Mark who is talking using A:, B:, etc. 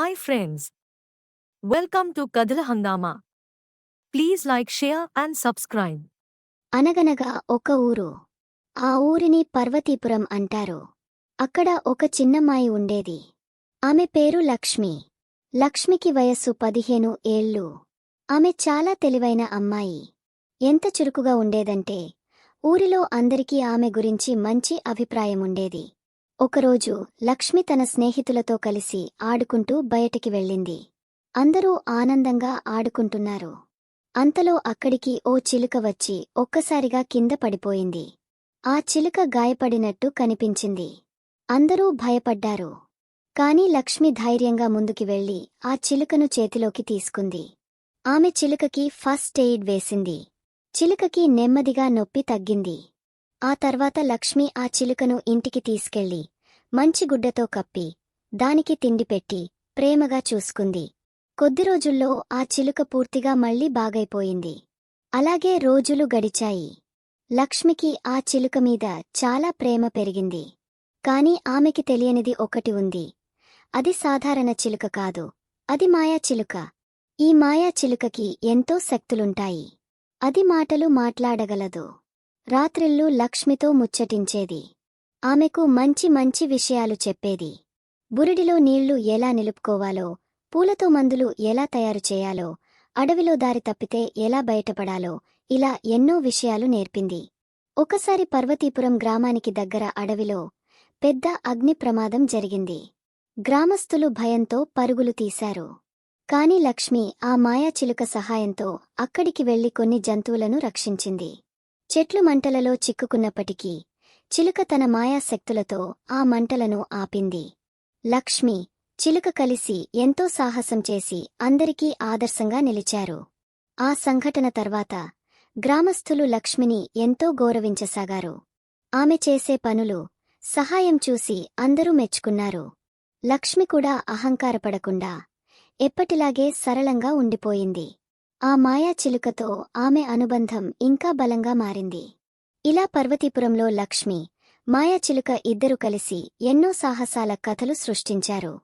A: Hi friends. Welcome to Kadhala Hangama. Please like, share and subscribe.
B: అనగనగా ఒక ఊరు. ఆ ఊరిని పర్వతీపురం అంటారు. అక్కడ ఒక చిన్నమ్మాయి ఉండేది. ఆమె పేరు లక్ష్మి. లక్ష్మికి వయస్సు 15 ఏళ్ళు. ఆమె చాలా తెలివైన అమ్మాయి. ఎంత చురుకుగా ఉండేదంటే ఊరిలో అందరికీ ఆమె గురించి మంచి అభిప్రాయముండేది. ఒకరోజు లక్ష్మి తన స్నేహితులతో కలిసి ఆడుకుంటూ బయటికి వెళ్ళింది. అందరూ ఆనందంగా ఆడుకుంటున్నారు. అంతలో అక్కడికి ఓ చిలుక వచ్చి ఒక్కసారిగా కింద పడిపోయింది. ఆ చిలుక గాయపడినట్టు కనిపించింది. అందరూ భయపడ్డారు. కాని లక్ష్మి ధైర్యంగా ముందుకి వెళ్లి ఆ చిలుకను చేతిలోకి తీసుకుంది. ఆమె చిలుకకి ఫస్ట్ ఎయిడ్ వేసింది. చిలుకకి నెమ్మదిగా నొప్పి తగ్గింది. ఆ తర్వాత లక్ష్మి ఆ చిలుకను ఇంటికి తీసుకెళ్లి మంచి గుడ్డతో కప్పి దానికి తిండి పెట్టి ప్రేమగా చూసుకుంది. కొద్ది రోజుల్లో ఆ చిలుక పూర్తిగా మళ్లీ బాగైపోయింది. అలాగే రోజులు గడిచాయి. లక్ష్మికి ఆ చిలుక మీద చాలా ప్రేమ పెరిగింది. కాని ఆమెకి తెలియనిది ఒకటి ఉంది. అది సాధారణ చిలుక కాదు. అది మాయా చిలుక. ఈ మాయా చిలుకకి ఎంతో శక్తులుంటాయి. అది మాటలు మాట్లాడగలదు. రాత్రిళ్ళు లక్ష్మితో ముచ్చటించేది. ఆమెకు మంచి మంచి విషయాలు చెప్పేది. బురిడిలో నీళ్లు ఎలా నిలుపుకోవాలో, పూలతో మందులు ఎలా తయారు చేయాలో, అడవిలో దారి తప్పితే ఎలా బయటపడాలో, ఇలా ఎన్నో విషయాలు నేర్పింది. ఒకసారి పర్వతీపురం గ్రామానికి దగ్గర అడవిలో పెద్ద అగ్ని ప్రమాదం జరిగింది. గ్రామస్తులు భయంతో పరుగులు తీశారు. కాని లక్ష్మి ఆ మాయాచిలుక సహాయంతో అక్కడికి వెళ్లి కొన్ని జంతువులను రక్షించింది. చెట్లు మంటలలో చిక్కుకున్నప్పటికీ చిలుక తన మాయాశక్తులతో ఆ మంటలను ఆపింది. లక్ష్మి, చిలుక కలిసి ఎంతో సాహసం చేసి అందరికీ ఆదర్శంగా నిలిచారు. ఆ సంఘటన తర్వాత గ్రామస్థులు లక్ష్మిని ఎంతో గౌరవించసాగారు. ఆమె చేసే పనులు, సహాయం చూసి అందరూ మెచ్చుకున్నారు. లక్ష్మి కూడా అహంకారపడకుండా ఎప్పటిలాగే సరళంగా ఉండిపోయింది. ఆ మాయా చిలుకతో ఆమె అనుబంధం ఇంకా బలంగా మారింది. ఇలా పర్వతీపురంలో లక్ష్మి, మాయా చిలుక ఇద్దరు కలిసి ఎన్నో సాహసాల కథలు సృష్టించారు.